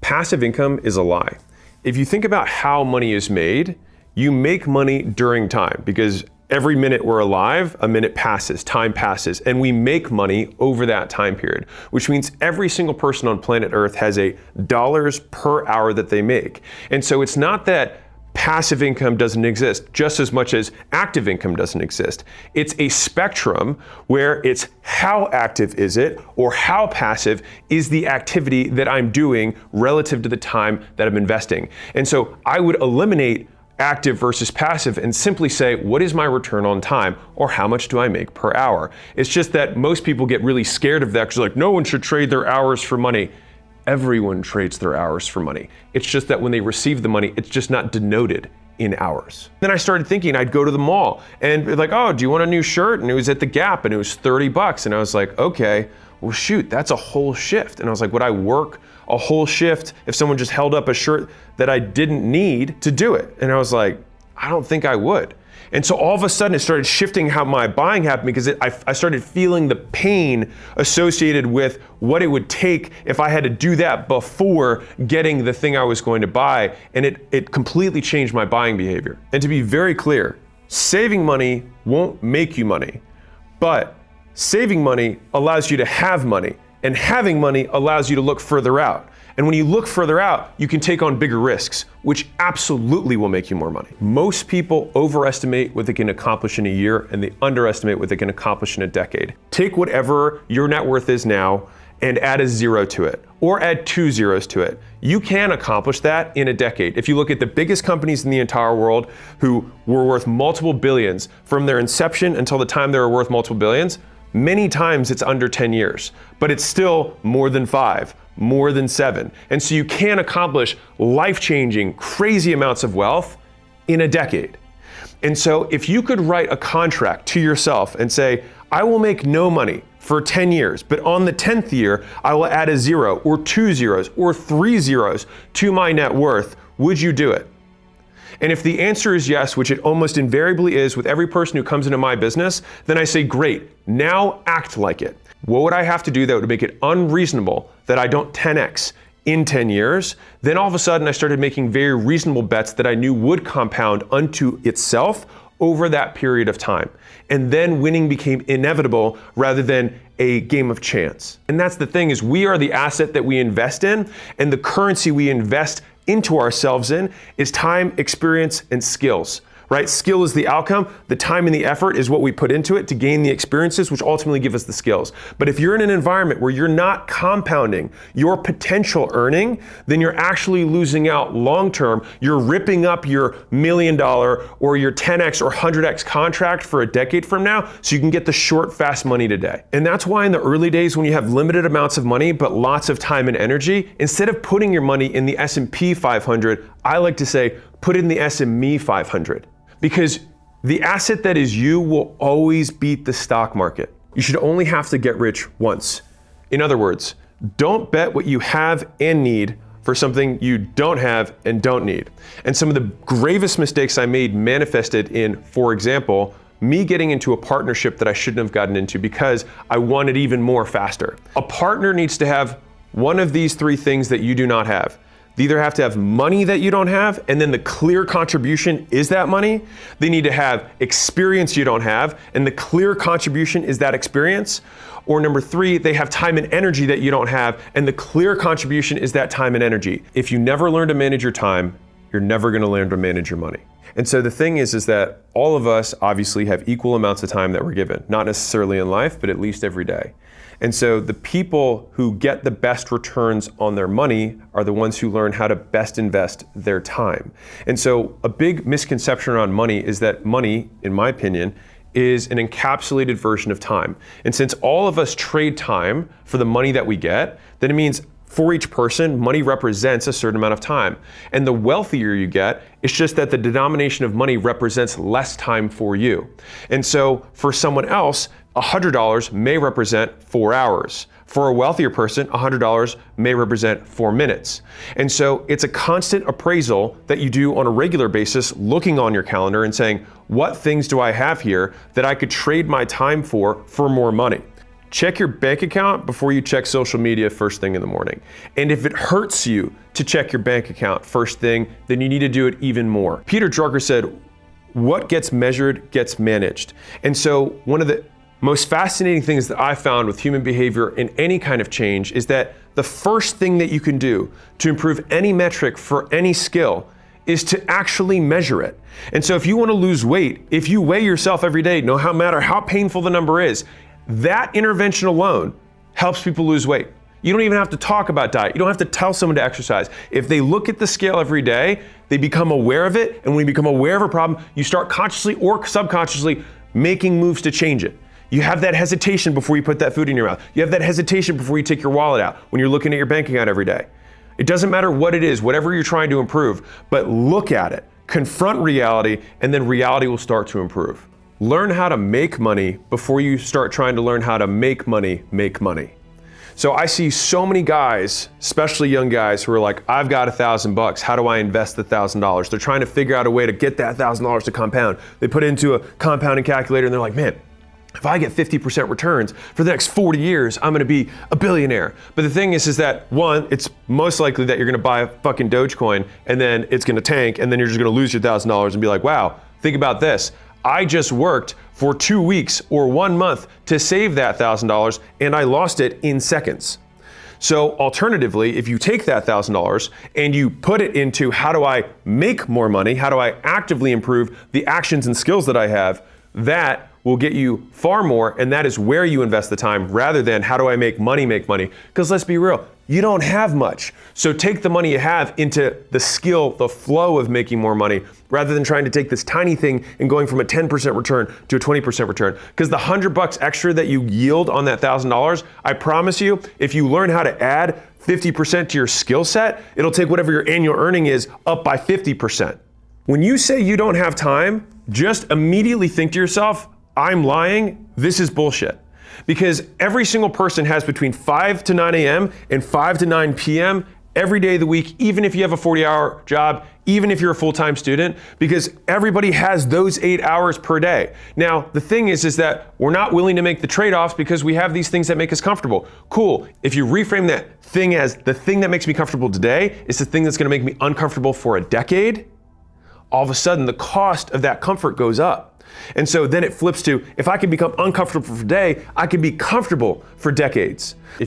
Passive income is a lie. If you think about how money is made, you make money during time because every minute we're alive, a minute passes, time passes, and we make money over that time period, which means every single person on planet Earth has a dollars per hour that they make. And so it's not that passive income doesn't exist just as much as active income doesn't exist. It's a spectrum where it's how active is it or how passive is the activity that I'm doing relative to the time that I'm investing. And so I would eliminate active versus passive and simply say, what is my return on time or how much do I make per hour? It's just that most people get really scared of that because like no one should trade their hours for money. Everyone trades their hours for money. It's just that when they receive the money, it's just not denoted in hours. Then I started thinking I'd go to the mall and be like, oh, do you want a new shirt? And it was at the Gap and it was $30. And I was like, okay, well shoot, that's a whole shift. And I was like, would I work a whole shift if someone just held up a shirt that I didn't need to do it? And I was like, I don't think I would. And so all of a sudden it started shifting how my buying happened because I started feeling the pain associated with what it would take if I had to do that before getting the thing I was going to buy. And it completely changed my buying behavior. And to be very clear, saving money won't make you money, but saving money allows you to have money, and having money allows you to look further out. And when you look further out, you can take on bigger risks, which absolutely will make you more money. Most people overestimate what they can accomplish in a year and they underestimate what they can accomplish in a decade. Take whatever your net worth is now and add a zero to it, or add 2 zeros to it. You can accomplish that in a decade. If you look at the biggest companies in the entire world who were worth multiple billions from their inception until the time they were worth multiple billions, many times it's under 10 years, but it's still more than 5, more than 7. And so you can accomplish life-changing, crazy amounts of wealth in a decade. And so if you could write a contract to yourself and say, I will make no money for 10 years, but on the 10th year, I will add a 0 or 2 zeros or 3 zeros to my net worth, would you do it? And if the answer is yes, which it almost invariably is with every person who comes into my business, then I say, great, now act like it. What would I have to do that would make it unreasonable that I don't 10x in 10 years? Then all of a sudden I started making very reasonable bets that I knew would compound unto itself over that period of time. And then winning became inevitable rather than a game of chance. And that's the thing, is we are the asset that we invest in, and the currency we invest into ourselves in is time, experience, and skills, right? Skill is the outcome. The time and the effort is what we put into it to gain the experiences, which ultimately give us the skills. But if you're in an environment where you're not compounding your potential earning, then you're actually losing out long-term. You're ripping up your $1 million or your 10x or 100x contract for a decade from now so you can get the short, fast money today. And that's why in the early days when you have limited amounts of money but lots of time and energy, instead of putting your money in the S&P 500, I like to say, put it in the SME 500. Because the asset that is you will always beat the stock market. You should only have to get rich once. In other words, don't bet what you have and need for something you don't have and don't need. And some of the gravest mistakes I made manifested in, for example, me getting into a partnership that I shouldn't have gotten into because I wanted even more faster. A partner needs to have one of these 3 things that you do not have. They either have to have money that you don't have, and then the clear contribution is that money. They need to have experience you don't have, and the clear contribution is that experience. Or number 3, they have time and energy that you don't have, and the clear contribution is that time and energy. If you never learn to manage your time, you're never gonna learn to manage your money. And so the thing is that all of us obviously have equal amounts of time that we're given, not necessarily in life, but at least every day. And so the people who get the best returns on their money are the ones who learn how to best invest their time. And so a big misconception around money is that money, in my opinion, is an encapsulated version of time. And since all of us trade time for the money that we get, then it means for each person, money represents a certain amount of time. And the wealthier you get, it's just that the denomination of money represents less time for you. And so for someone else, $100 may represent 4 hours. For a wealthier person, $100 may represent 4 minutes. And so it's a constant appraisal that you do on a regular basis, looking on your calendar and saying, what things do I have here that I could trade my time for more money? Check your bank account before you check social media first thing in the morning. And if it hurts you to check your bank account first thing, then you need to do it even more. Peter Drucker said, what gets measured gets managed. And so one of the most fascinating things that I found with human behavior in any kind of change is that the first thing that you can do to improve any metric for any skill is to actually measure it. And so if you want to lose weight, if you weigh yourself every day, no matter how painful the number is, that intervention alone helps people lose weight. You don't even have to talk about diet. You don't have to tell someone to exercise. If they look at the scale every day, they become aware of it. And when you become aware of a problem, you start consciously or subconsciously making moves to change it. You have that hesitation before you put that food in your mouth. You have that hesitation before you take your wallet out when you're looking at your bank account every day. It doesn't matter what it is, whatever you're trying to improve, but look at it, confront reality, and then reality will start to improve. Learn how to make money before you start trying to learn how to make money make money. So I see so many guys, especially young guys, who are like, I've got $1,000. How do I invest the $1,000? They're trying to figure out a way to get that $1,000 to compound. They put it into a compounding calculator and they're like, man, if I get 50% returns for the next 40 years, I'm gonna be a billionaire. But the thing is that one, it's most likely that you're gonna buy a fucking Dogecoin and then it's gonna tank and then you're just gonna lose your $1,000 and be like, wow, think about this. I just worked for 2 weeks or 1 month to save that $1,000 and I lost it in seconds. So alternatively, if you take that $1,000 and you put it into how do I make more money, how do I actively improve the actions and skills that I have, that will get you far more, and that is where you invest the time rather than how do I make money make money. Because let's be real, you don't have much. So take the money you have into the skill, the flow of making more money, rather than trying to take this tiny thing and going from a 10% return to a 20% return. Because the $100 extra that you yield on that $1,000, I promise you, if you learn how to add 50% to your skill set, it'll take whatever your annual earning is up by 50%. When you say you don't have time, just immediately think to yourself, I'm lying, this is bullshit. Because every single person has between 5 to 9 a.m. and 5 to 9 p.m. every day of the week, even if you have a 40-hour job, even if you're a full-time student, because everybody has those 8 hours per day. Now, the thing is that we're not willing to make the trade-offs because we have these things that make us comfortable. Cool, if you reframe that thing as the thing that makes me comfortable today is the thing that's gonna make me uncomfortable for a decade, all of a sudden the cost of that comfort goes up. And so then it flips to, if I can become uncomfortable for a day, I can be comfortable for decades. If you